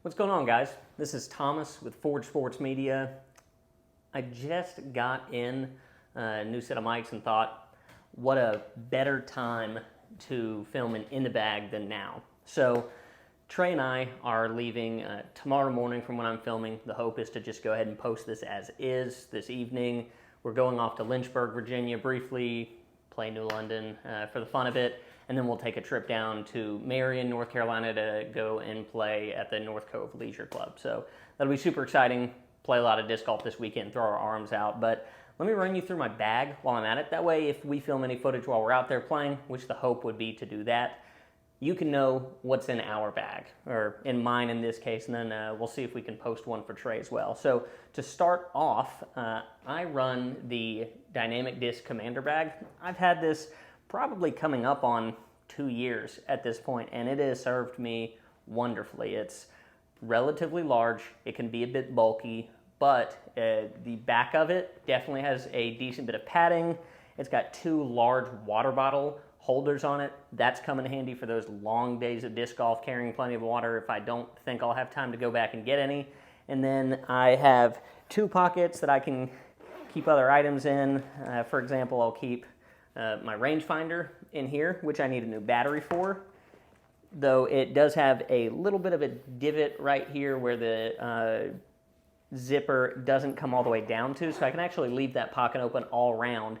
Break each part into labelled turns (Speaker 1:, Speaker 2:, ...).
Speaker 1: What's going on, guys? This is Thomas with Forge Sports Media. I just got in a new set of mics and thought, what a better time to film an In the Bag than now. So Trey and I are leaving tomorrow morning from when I'm filming. The hope is to just go ahead and post this as is this evening. We're going off to Lynchburg, Virginia briefly, play New London for the fun of it, and then we'll take a trip down to Marion, North Carolina to go and play at the North Cove Leisure Club. So that'll be super exciting. Play a lot of disc golf this weekend, throw our arms out. But let me run you through my bag while I'm at it. That way, if we film any footage while we're out there playing, which the hope would be to do that, you can know what's in our bag, or in mine in this case, and then we'll see if we can post one for Trey as well. So to start off, I run the Dynamic Disc Commander bag. I've had this probably coming up on 2 years at this point, and it has served me wonderfully. It's relatively large, it can be a bit bulky, but the back of it definitely has a decent bit of padding. It's got 2 large water bottle holders on it. That's coming handy for those long days of disc golf, carrying plenty of water if I don't think I'll have time to go back and get any. And then I have 2 pockets that I can keep other items in. For example, I'll keep my rangefinder in here, which I need a new battery for, though it does have a little bit of a divot right here where the zipper doesn't come all the way down to, so I can actually leave that pocket open all around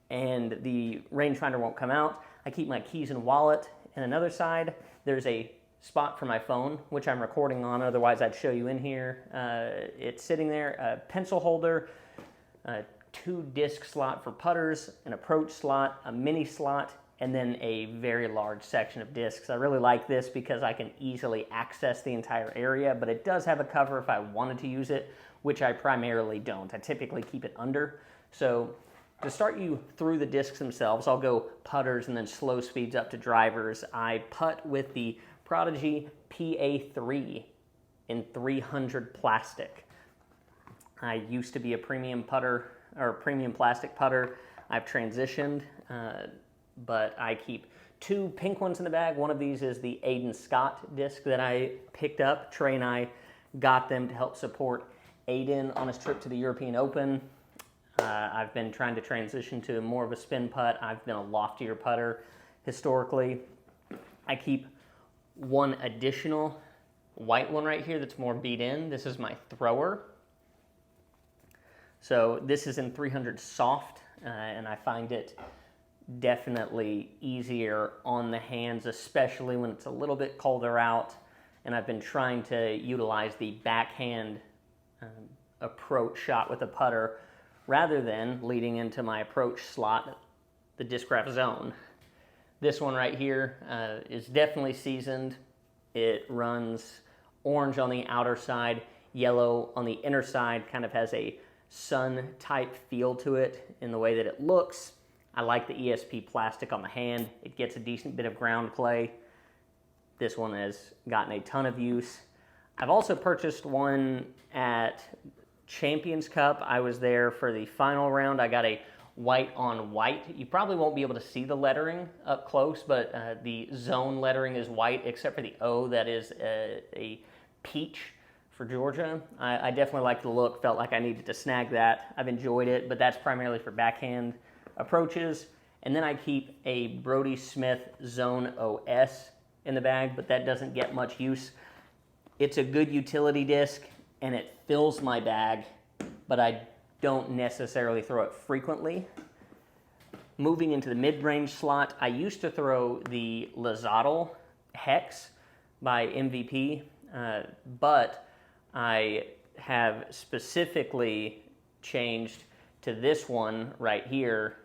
Speaker 1: and the rangefinder won't come out. I keep my keys and wallet, and another side there's a spot for my phone, which I'm recording on, otherwise I'd show you in here. It's sitting there, a pencil holder, 2 disc slot for putters, an approach slot, a mini slot, and then a very large section of discs. I really like this because I can easily access the entire area, but it does have a cover if I wanted to use it, which I primarily don't. I typically keep it under. So to start you through the discs themselves, I'll go putters and then slow speeds up to drivers. I putt with the Prodigy Pa-3 in 300 plastic. I used to be a premium putter, or premium plastic putter. I've transitioned, but I keep 2 pink ones in the bag. One of these is the Aiden Scott disc that I picked up. Trey and I got them to help support Aiden on his trip to the European Open. I've been trying to transition to more of a spin putt. I've been a loftier putter historically. I keep 1 additional white one right here that's more beat in. This is my thrower. So this is in 300 soft, and I find it definitely easier on the hands, especially when it's a little bit colder out. And I've been trying to utilize the backhand approach shot with a putter rather than leading into my approach slot, the Discraft Zone. This one right here is definitely seasoned. It runs orange on the outer side, yellow on the inner side, kind of has a sun type feel to it in the way that it looks. I like the ESP plastic on the hand. It gets a decent bit of ground play. This one has gotten a ton of use. I've also purchased one at Champions Cup. I was there for the final round. I got a white on white. You probably won't be able to see the lettering up close, but the zone lettering is white except for the O that is a peach for Georgia. I definitely like the look, felt like I needed to snag that. I've enjoyed it, but that's primarily for backhand approaches. And then I keep a Brodie Smith Zone OS in the bag, but that doesn't get much use. It's a good utility disc, and it fills my bag, but I don't necessarily throw it frequently. Moving into the mid-range slot, I used to throw the Axiom Hex by MVP, but I have specifically changed to this one right here,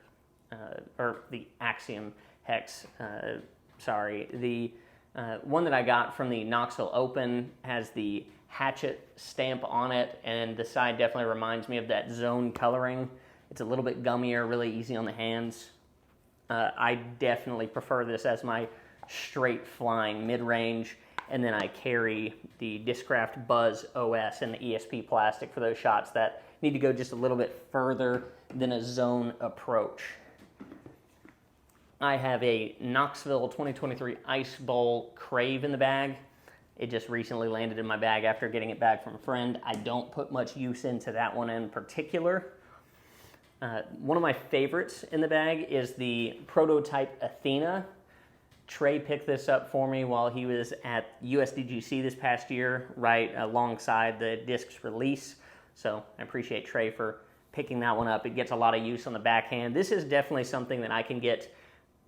Speaker 1: or the Axiom Hex, sorry. The one that I got from the Knoxville Open has the hatchet stamp on it, and the side definitely reminds me of that zone coloring. It's a little bit gummier, really easy on the hands. I definitely prefer this as my straight flying mid-range, and then I carry the Discraft Buzzz OS and the ESP plastic for those shots that need to go just a little bit further than a zone approach. I have a Knoxville 2023 Ice Bowl Crave in the bag. It just recently landed in my bag after getting it back from a friend. I don't put much use into that one in particular. One of my favorites in the bag is the prototype Athena. Trey picked this up for me while he was at USDGC this past year, right alongside the disc's release. So I appreciate Trey for picking that one up. It gets a lot of use on the backhand. This is definitely something that I can get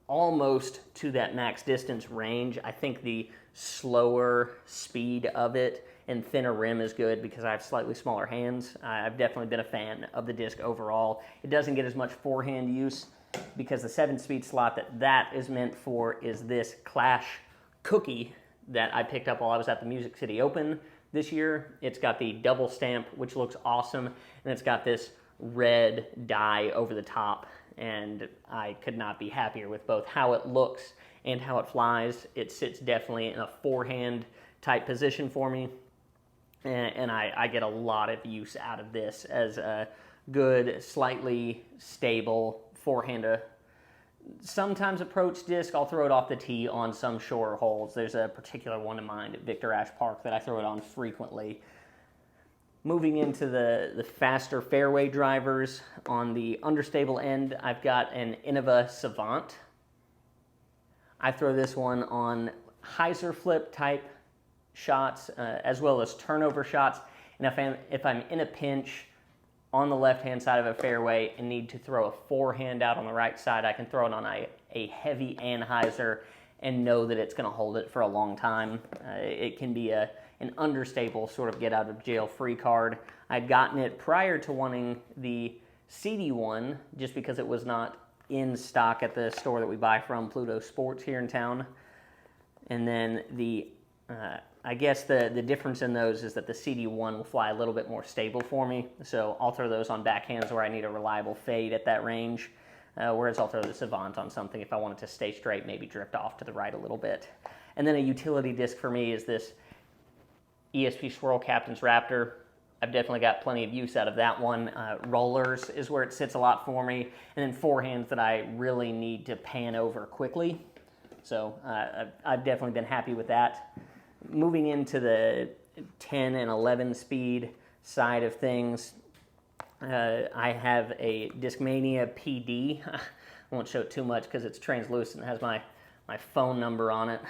Speaker 1: almost to that max distance range. I think the slower speed of it and thinner rim is good because I have slightly smaller hands. I've definitely been a fan of the disc overall. It doesn't get as much forehand use because the 7-speed slot that is meant for is this Clash cookie that I picked up while I was at the Music City Open this year. It's got the double stamp, which looks awesome, and it's got this red dye over the top, and I could not be happier with both how it looks and how it flies. It sits definitely in a forehand type position for me, and I get a lot of use out of this as a good, slightly stable forehand. Sometimes approach disc, I'll throw it off the tee on some shorter holes. There's a particular one in mind at Victor Ashe Park that I throw it on frequently. Moving into the faster fairway drivers, on the understable end, I've got an Innova Savant. I throw this one on hyzer flip type shots, as well as turnover shots. And if I'm in a pinch on the left-hand side of a fairway and need to throw a forehand out on the right side, I can throw it on a heavy anhyzer and know that it's going to hold it for a long time. It can be an understable sort of get-out-of-jail-free card. I'd gotten it prior to wanting the CD1 just because it was not in stock at the store that we buy from, Pluto Sports, here in town. And then I guess the difference in those is that the CD1 will fly a little bit more stable for me, so I'll throw those on backhands where I need a reliable fade at that range, whereas I'll throw the Savant on something if I want it to stay straight, maybe drift off to the right a little bit. And then a utility disc for me is this ESP Swirl Captain's Raptor. I've definitely got plenty of use out of that one. Rollers is where it sits a lot for me, and then forehands that I really need to pan over quickly. So I've definitely been happy with that. Moving into the 10 and 11 speed side of things, I have a Discmania PD. I won't show it too much because it's translucent and has my phone number on it.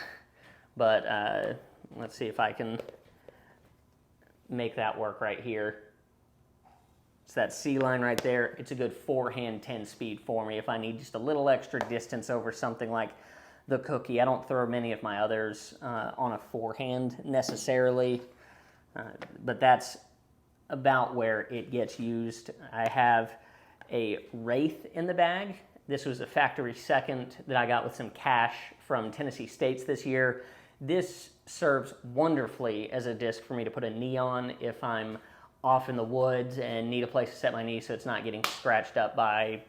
Speaker 1: But let's see if I can make that work right here. It's that C line right there. It's a good forehand 10 speed for me if I need just a little extra distance over something like the cookie. I don't throw many of my others on a forehand necessarily, but that's about where it gets used. I have a Wraith in the bag. This was a factory second that I got with some cash from Tennessee States this year. This serves wonderfully as a disc for me to put a knee on if I'm off in the woods and need a place to set my knee so it's not getting scratched up by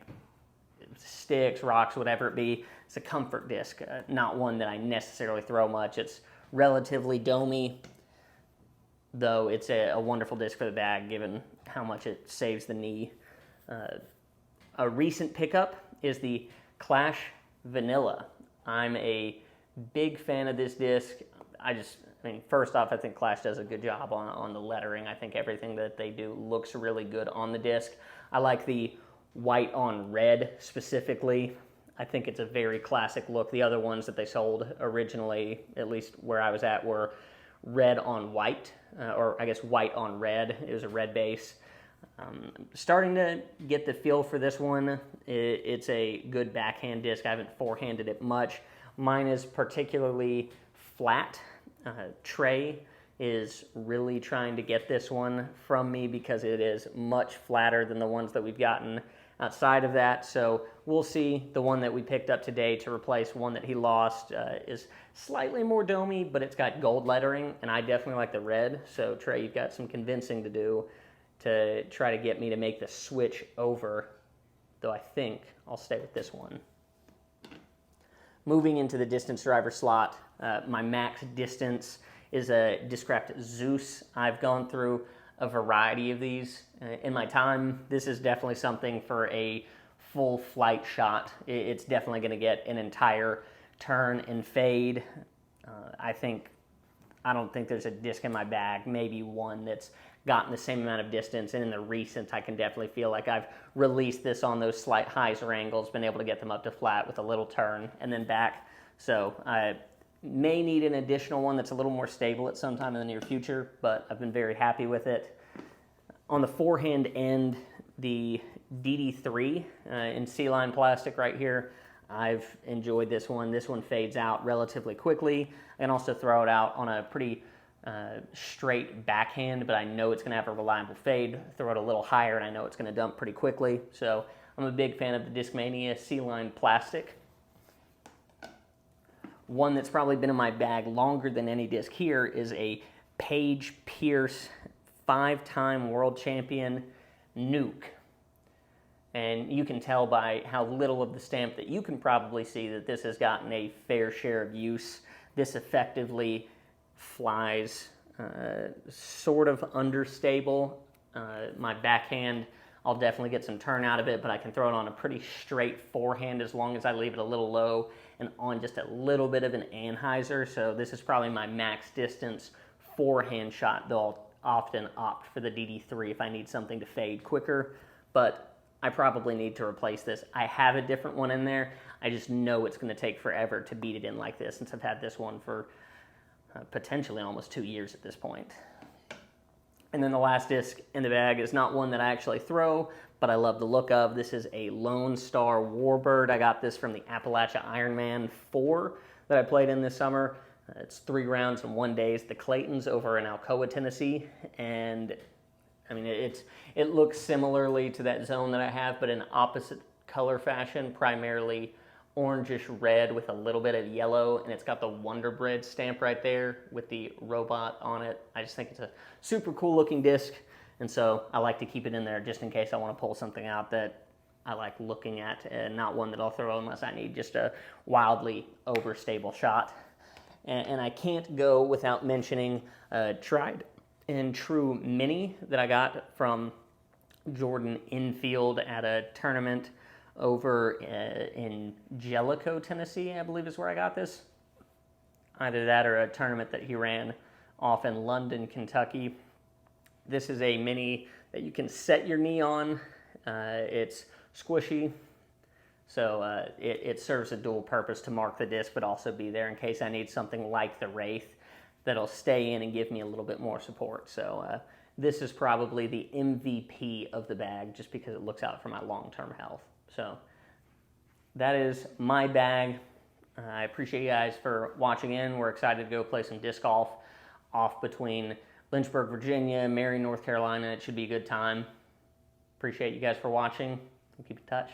Speaker 1: sticks, rocks, whatever it be. It's a comfort disc, not one that I necessarily throw much. It's relatively domey, though it's a wonderful disc for the bag given how much it saves the knee. A recent pickup is the Clash Vanilla. I'm a big fan of this disc. I mean, first off, I think Clash does a good job on the lettering. I think everything that they do looks really good on the disc. I like the white on red specifically. I think it's a very classic look. The other ones that they sold originally, at least where I was at, were red on white, or I guess white on red. It was a red base. Starting to get the feel for this one. It's a good backhand disc. I haven't forehanded it much. Mine is particularly flat. Trey is really trying to get this one from me because it is much flatter than the ones that we've gotten outside of that. So we'll see. The one that we picked up today to replace one that he lost is slightly more domey, but it's got gold lettering, and I definitely like the red. So Trey, you've got some convincing to do to try to get me to make the switch over, though I think I'll stay with this one. Moving into the distance driver slot, my max distance is a Discraft Zeus. I've gone through a variety of these in my time. This is definitely something for a full flight shot. It's definitely going to get an entire turn and fade. I think I don't think there's a disc in my bag, maybe one that's gotten the same amount of distance, and in the recent I can definitely feel like I've released this on those slight highs or angles, been able to get them up to flat with a little turn and then back. So I may need an additional one that's a little more stable at some time in the near future, but I've been very happy with it. On the forehand end, the DD3 in C-line plastic right here, I've enjoyed this one. This one fades out relatively quickly. I can also throw it out on a pretty straight backhand, but I know it's going to have a reliable fade. Throw it a little higher, and I know it's going to dump pretty quickly. So I'm a big fan of the Discmania C-line plastic. One that's probably been in my bag longer than any disc here is a Paige Pierce 5-time world champion Nuke. And you can tell by how little of the stamp that you can probably see that this has gotten a fair share of use. This effectively flies sort of understable. My backhand, I'll definitely get some turn out of it, but I can throw it on a pretty straight forehand as long as I leave it a little low and on just a little bit of an anhyzer. So this is probably my max distance forehand shot, though I'll often opt for the DD3 if I need something to fade quicker. But I probably need to replace this. I have a different one in there. I just know it's going to take forever to beat it in like this, since I've had this one for potentially almost 2 years at this point. And then the last disc in the bag is not one that I actually throw, but I love the look of. This is a Lone Star Warbird. I got this from the Appalachia Ironman 4 that I played in this summer. It's 3 rounds in 1 day. It's the Claytons over in Alcoa, Tennessee. And I mean, it looks similarly to that zone that I have, but in opposite color fashion, primarily orangish red with a little bit of yellow, and it's got the Wonder Bread stamp right there with the robot on it. I just think it's a super cool looking disc, and so I like to keep it in there just in case I want to pull something out that I like looking at, and not one that I'll throw unless I need just a wildly overstable shot. And I can't go without mentioning tried and true mini that I got from Jordan Infield at a tournament over in Jellicoe, Tennessee, I believe is where I got this. Either that or a tournament that he ran off in London, Kentucky. This is a mini that you can set your knee on. It's squishy, so it serves a dual purpose to mark the disc, but also be there in case I need something like the Wraith that'll stay in and give me a little bit more support. So this is probably the MVP of the bag just because it looks out for my long-term health. So that is my bag. I appreciate you guys for watching in. We're excited to go play some disc golf off between Lynchburg, Virginia, Marion, North Carolina. It should be a good time. Appreciate you guys for watching. Keep in touch.